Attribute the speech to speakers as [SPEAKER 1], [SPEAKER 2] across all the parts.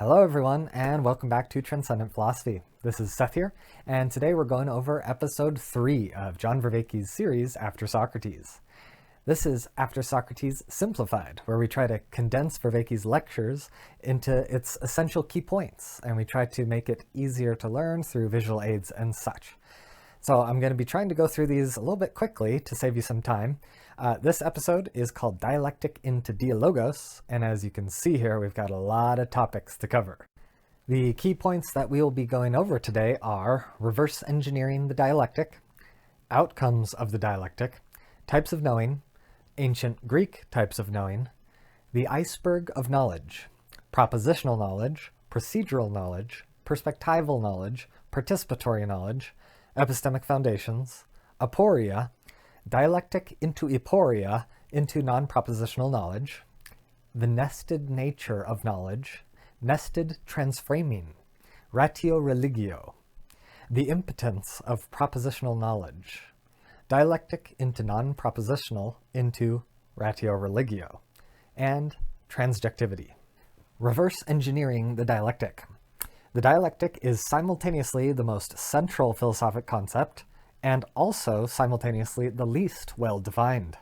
[SPEAKER 1] Hello everyone, and welcome back to Transcendent Philosophy. This is Seth here, and today we're going over episode 3 of John Vervaeke's series, After Socrates. This is After Socrates Simplified, where we try to condense Vervaeke's lectures into its essential key points, and we try to make it easier to learn through visual aids and such. So I'm going to be trying to go through these a little bit quickly to save you some time. This episode is called Dialectic into Dialogos, and as you can see here, we've got a lot of topics to cover. The key points that we will be going over today are reverse engineering the dialectic, outcomes of the dialectic, types of knowing, ancient Greek types of knowing, the iceberg of knowledge, propositional knowledge, procedural knowledge, perspectival knowledge, participatory knowledge, epistemic foundations, aporia, dialectic into aporia into non-propositional knowledge, the nested nature of knowledge, nested transframing, ratio religio, the impotence of propositional knowledge, dialectic into non-propositional into ratio religio, and transjectivity. Reverse engineering the dialectic. The dialectic is simultaneously the most central philosophic concept and also simultaneously the least well-defined.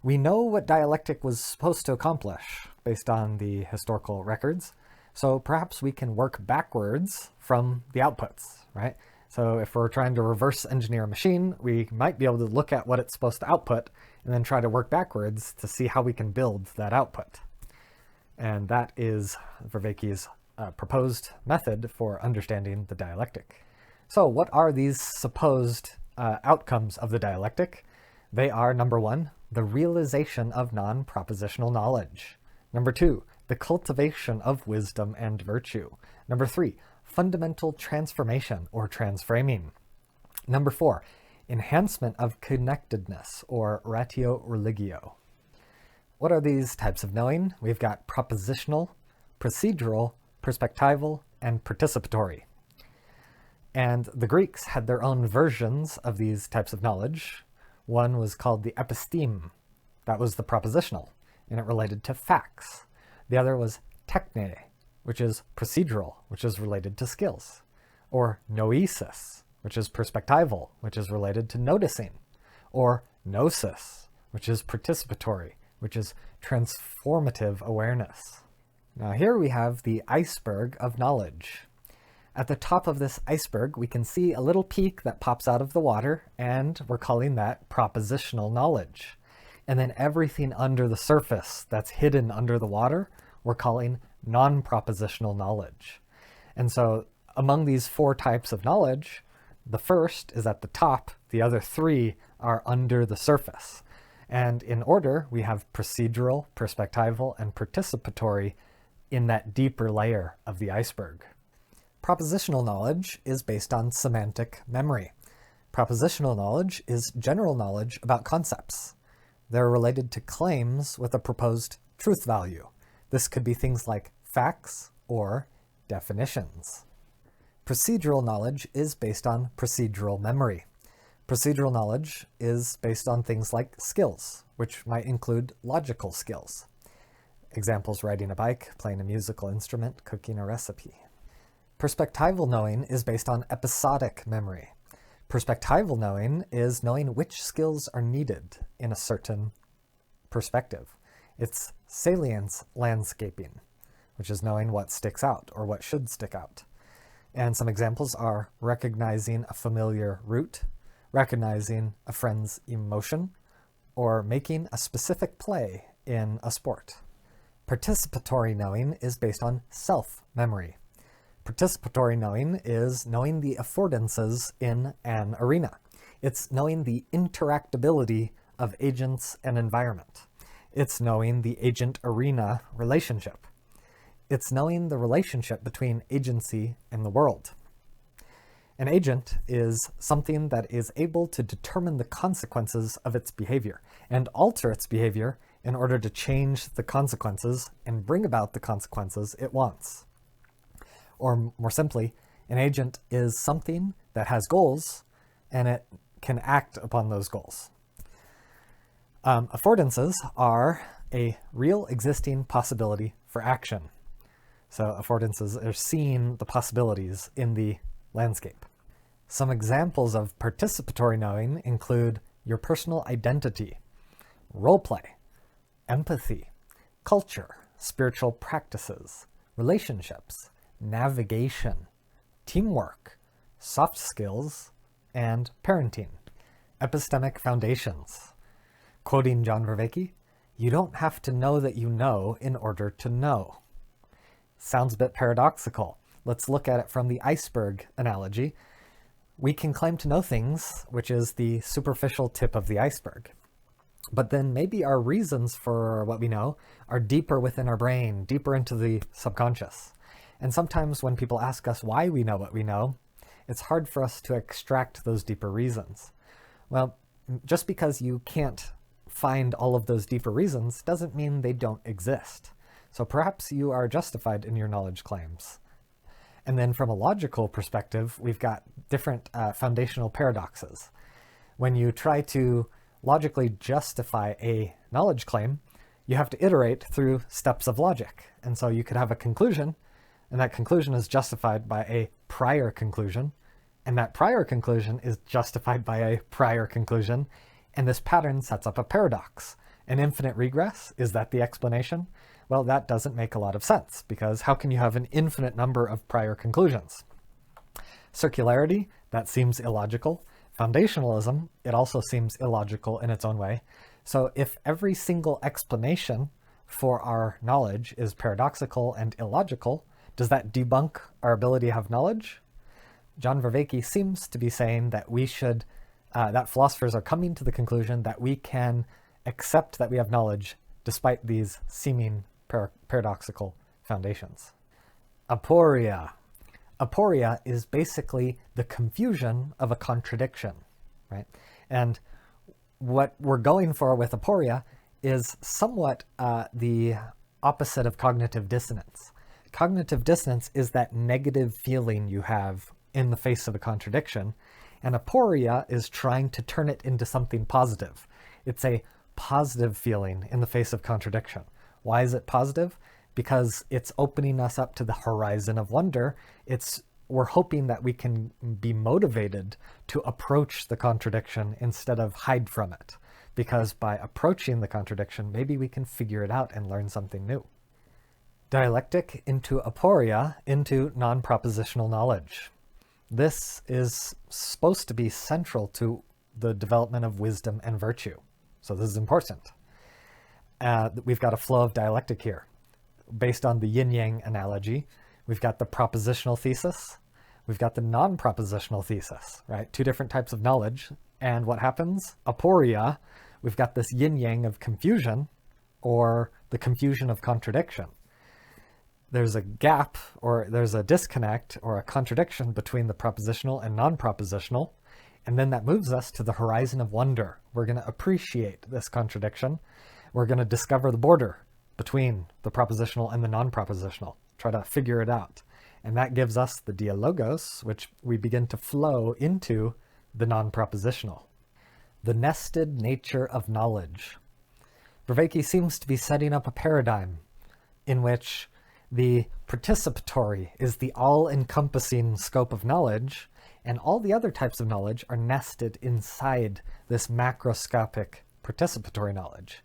[SPEAKER 1] We know what dialectic was supposed to accomplish based on the historical records, so perhaps we can work backwards from the outputs, right? So if we're trying to reverse engineer a machine, we might be able to look at what it's supposed to output and then try to work backwards to see how we can build that output. And that is Vervaeke's proposed method for understanding the dialectic. So what are these supposed outcomes of the dialectic? They are, number 1, the realization of non-propositional knowledge. Number 2, the cultivation of wisdom and virtue. Number 3, fundamental transformation or transframing. Number 4, enhancement of connectedness or ratio religio. What are these types of knowing? We've got propositional, procedural, perspectival, and participatory. And the Greeks had their own versions of these types of knowledge. One was called the episteme. That was the propositional, and it related to facts. The other was techne, which is procedural, which is related to skills. Or noesis, which is perspectival, which is related to noticing. Or gnosis, which is participatory, which is transformative awareness. Now here we have the iceberg of knowledge. At the top of this iceberg, we can see a little peak that pops out of the water, and we're calling that propositional knowledge. And then everything under the surface that's hidden under the water, we're calling non-propositional knowledge. And so among these 4 types of knowledge, the first is at the top, the other 3 are under the surface. And in order, we have procedural, perspectival, and participatory in that deeper layer of the iceberg. Propositional knowledge is based on semantic memory. Propositional knowledge is general knowledge about concepts. They're related to claims with a proposed truth value. This could be things like facts or definitions. Procedural knowledge is based on procedural memory. Procedural knowledge is based on things like skills, which might include logical skills. Examples: riding a bike, playing a musical instrument, cooking a recipe. Perspectival knowing is based on episodic memory. Perspectival knowing is knowing which skills are needed in a certain perspective. It's salience landscaping, which is knowing what sticks out or what should stick out. And some examples are recognizing a familiar route, recognizing a friend's emotion, or making a specific play in a sport. Participatory knowing is based on self-memory. Participatory knowing is knowing the affordances in an arena. It's knowing the interactability of agents and environment. It's knowing the agent-arena relationship. It's knowing the relationship between agency and the world. An agent is something that is able to determine the consequences of its behavior and alter its behavior in order to change the consequences and bring about the consequences it wants. Or more simply, an agent is something that has goals and it can act upon those goals. Affordances are a real existing possibility for action. So affordances are seeing the possibilities in the landscape. Some examples of participatory knowing include your personal identity, role play, empathy, culture, spiritual practices, relationships, navigation, teamwork, soft skills, and parenting. Epistemic foundations. Quoting John Vervaeke, "You don't have to know that you know in order to know." Sounds a bit paradoxical. Let's look at it from the iceberg analogy. We can claim to know things, which is the superficial tip of the iceberg. But then maybe our reasons for what we know are deeper within our brain, deeper into the subconscious. And sometimes when people ask us why we know what we know, it's hard for us to extract those deeper reasons. Well, just because you can't find all of those deeper reasons doesn't mean they don't exist. So perhaps you are justified in your knowledge claims. And then from a logical perspective, we've got different foundational paradoxes. When you try to logically justify a knowledge claim, you have to iterate through steps of logic. And so you could have a conclusion, and that conclusion is justified by a prior conclusion, and that prior conclusion is justified by a prior conclusion, and this pattern sets up a paradox. An infinite regress, is that the explanation? Well, that doesn't make a lot of sense, because how can you have an infinite number of prior conclusions? Circularity, that seems illogical. Foundationalism, it also seems illogical in its own way. So if every single explanation for our knowledge is paradoxical and illogical, does that debunk our ability to have knowledge? John Vervaeke seems to be saying that we should, that philosophers are coming to the conclusion that we can accept that we have knowledge despite these seeming paradoxical foundations. Aporia. Aporia is basically the confusion of a contradiction, right? And what we're going for with aporia is somewhat the opposite of cognitive dissonance. Cognitive dissonance is that negative feeling you have in the face of a contradiction, and aporia is trying to turn it into something positive. It's a positive feeling in the face of contradiction. Why is it positive? Because it's opening us up to the horizon of wonder. We're hoping that we can be motivated to approach the contradiction instead of hide from it. Because by approaching the contradiction, maybe we can figure it out and learn something new. Dialectic into aporia into non-propositional knowledge. This is supposed to be central to the development of wisdom and virtue. So this is important. We've got a flow of dialectic here. Based on the yin-yang analogy, we've got the propositional thesis, we've got the non-propositional thesis, right? Two different types of knowledge. And what happens? Aporia, we've got this yin-yang of confusion, or the confusion of contradiction. There's a gap, or there's a disconnect, or a contradiction between the propositional and non-propositional, and then that moves us to the horizon of wonder. We're going to appreciate this contradiction. We're going to discover the border between the propositional and the non-propositional, try to figure it out. And that gives us the dialogos, which we begin to flow into the non-propositional. The nested nature of knowledge. Vervaeke seems to be setting up a paradigm in which the participatory is the all-encompassing scope of knowledge, and all the other types of knowledge are nested inside this macroscopic participatory knowledge.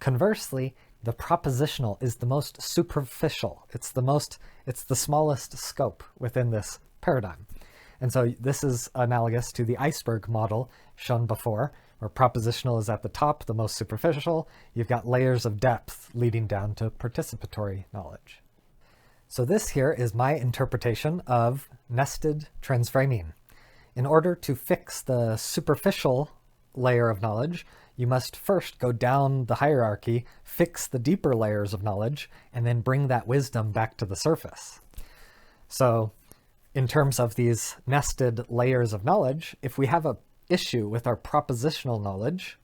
[SPEAKER 1] Conversely, the propositional is the most superficial. It's the smallest scope within this paradigm. And so this is analogous to the iceberg model shown before, where propositional is at the top, the most superficial. You've got layers of depth leading down to participatory knowledge. So this here is my interpretation of nested transframing. In order to fix the superficial layer of knowledge, you must first go down the hierarchy, fix the deeper layers of knowledge, and then bring that wisdom back to the surface. So in terms of these nested layers of knowledge, if we have an issue with our propositional knowledge,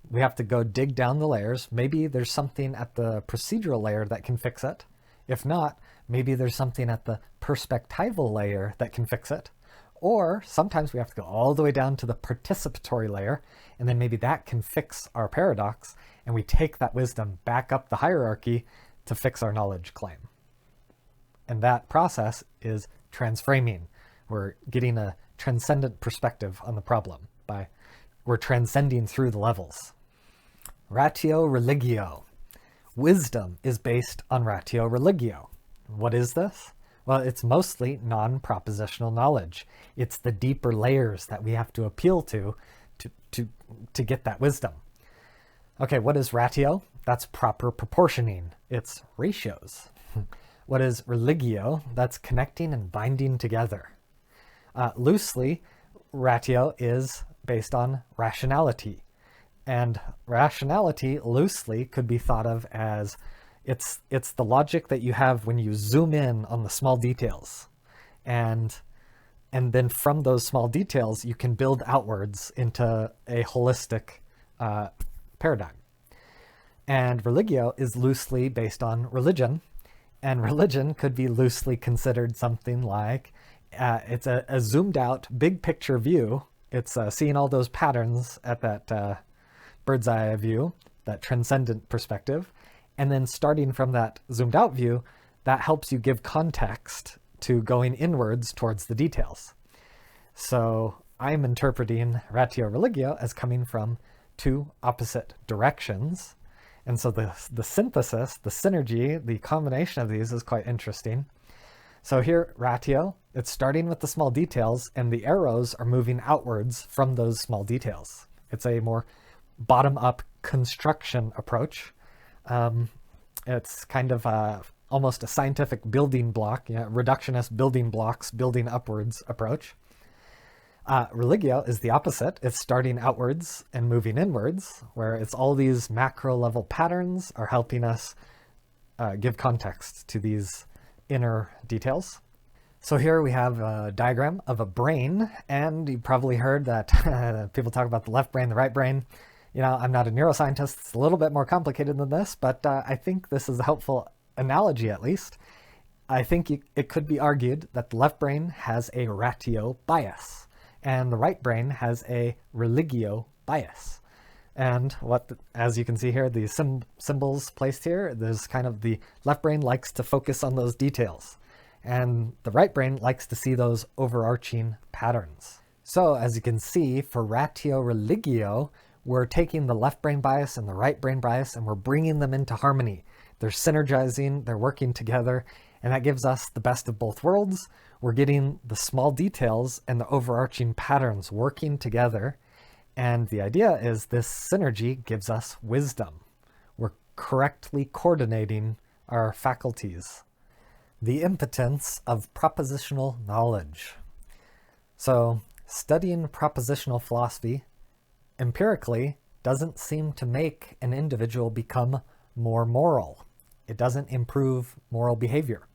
[SPEAKER 1] we have to go dig down the layers. Maybe there's something at the procedural layer that can fix it. If not, maybe there's something at the perspectival layer that can fix it. Or sometimes we have to go all the way down to the participatory layer, and then maybe that can fix our paradox, and we take that wisdom back up the hierarchy to fix our knowledge claim. And that process is transframing. We're getting a transcendent perspective on the problem we're transcending through the levels. Ratio religio. Wisdom is based on ratio religio. What is this? Well, it's mostly non-propositional knowledge. It's the deeper layers that we have to appeal to get that wisdom. Okay, what is ratio? That's proper proportioning. It's ratios. What is religio? That's connecting and binding together. Loosely, ratio is based on rationality. And rationality, loosely, could be thought of as it's the logic that you have when you zoom in on the small details. And then from those small details, you can build outwards into a holistic paradigm. And religio is loosely based on religion. And religion could be loosely considered something like it's a zoomed out big picture view. It's seeing all those patterns at that bird's eye view, that transcendent perspective. And then starting from that zoomed out view, that helps you give context to going inwards towards the details. So I'm interpreting ratio religio as coming from two opposite directions. And so the synthesis, the synergy, the combination of these is quite interesting. So here, ratio, it's starting with the small details, and the arrows are moving outwards from those small details. It's a more bottom-up construction approach. It's kind of almost a scientific building block, reductionist building blocks, building upwards approach. Religio is the opposite. It's starting outwards and moving inwards, where it's all these macro level patterns are helping us give context to these inner details. So here we have a diagram of a brain, and you probably heard that people talk about the left brain, the right brain. I'm not a neuroscientist. It's a little bit more complicated than this, but I think this is a helpful analogy at least. I think it could be argued that the left brain has a ratio bias, and the right brain has a religio bias. And as you can see here, the symbols placed here, there's kind of the left brain likes to focus on those details, and the right brain likes to see those overarching patterns. So as you can see, for ratio religio, we're taking the left brain bias and the right brain bias, and we're bringing them into harmony. They're synergizing, they're working together, and that gives us the best of both worlds. We're getting the small details and the overarching patterns working together. And the idea is this synergy gives us wisdom. We're correctly coordinating our faculties. The impotence of propositional knowledge. So studying propositional philosophy empirically doesn't seem to make an individual become more moral. It doesn't improve moral behavior.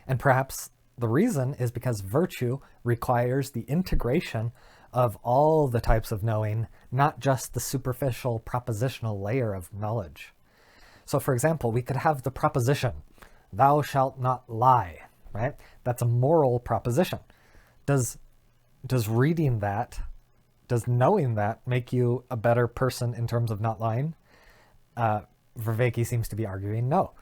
[SPEAKER 1] And perhaps the reason is because virtue requires the integration of all the types of knowing, not just the superficial propositional layer of knowledge. So for example, we could have the proposition, thou shalt not lie, right? That's a moral proposition. Does reading that, does knowing that make you a better person in terms of not lying? Vervaeke seems to be arguing no.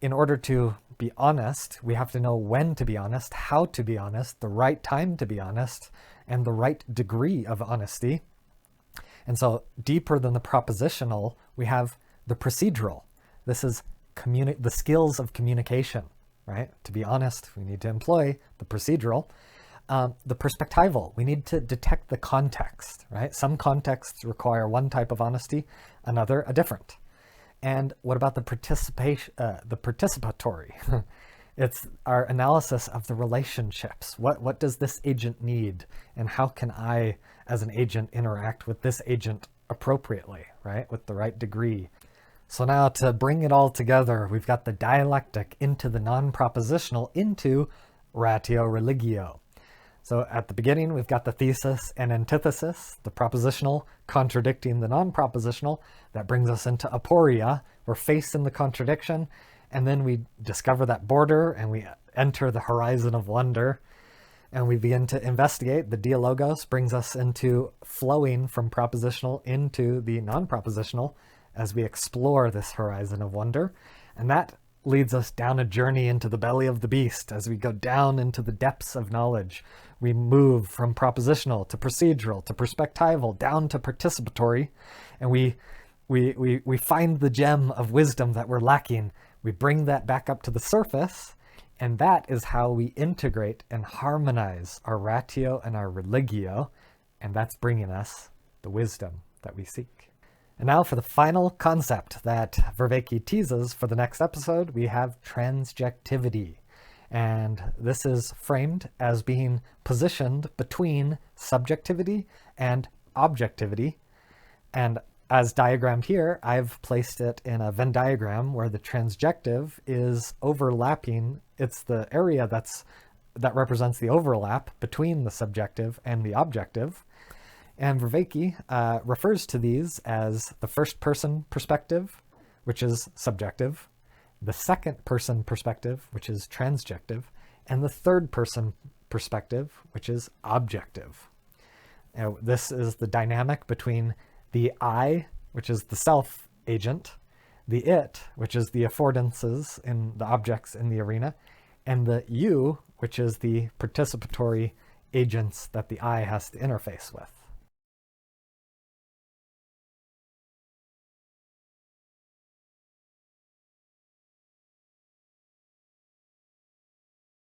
[SPEAKER 1] In order to be honest, we have to know when to be honest, how to be honest, the right time to be honest, and the right degree of honesty. And so deeper than the propositional, we have the procedural. This is the skills of communication, right? To be honest, we need to employ the procedural. The perspectival, we need to detect the context, right? Some contexts require one type of honesty, another a different. And what about the participatory? It's our analysis of the relationships. What does this agent need? And how can I, as an agent, interact with this agent appropriately, right? With the right degree. So now to bring it all together, we've got the dialectic into the non-propositional into ratio religio. So at the beginning, we've got the thesis and antithesis, the propositional contradicting the non-propositional. That brings us into aporia. We're facing the contradiction, and then we discover that border, and we enter the horizon of wonder, and we begin to investigate. The dialogos brings us into flowing from propositional into the non-propositional as we explore this horizon of wonder. And that leads us down a journey into the belly of the beast. As we go down into the depths of knowledge, we move from propositional to procedural to perspectival down to participatory, and we find the gem of wisdom that we're lacking. We bring that back up to the surface, and that is how we integrate and harmonize our ratio and our religio, and that's bringing us the wisdom that we seek. And now for the final concept that Vervaeke teases for the next episode, we have transjectivity. And this is framed as being positioned between subjectivity and objectivity. And as diagrammed here, I've placed it in a Venn diagram where the transjective is overlapping. It's the area that represents the overlap between the subjective and the objective. And Vervaeke refers to these as the first-person perspective, which is subjective, the second-person perspective, which is transjective, and the third-person perspective, which is objective. Now, this is the dynamic between the I, which is the self agent, the it, which is the affordances in the objects in the arena, and the you, which is the participatory agents that the I has to interface with.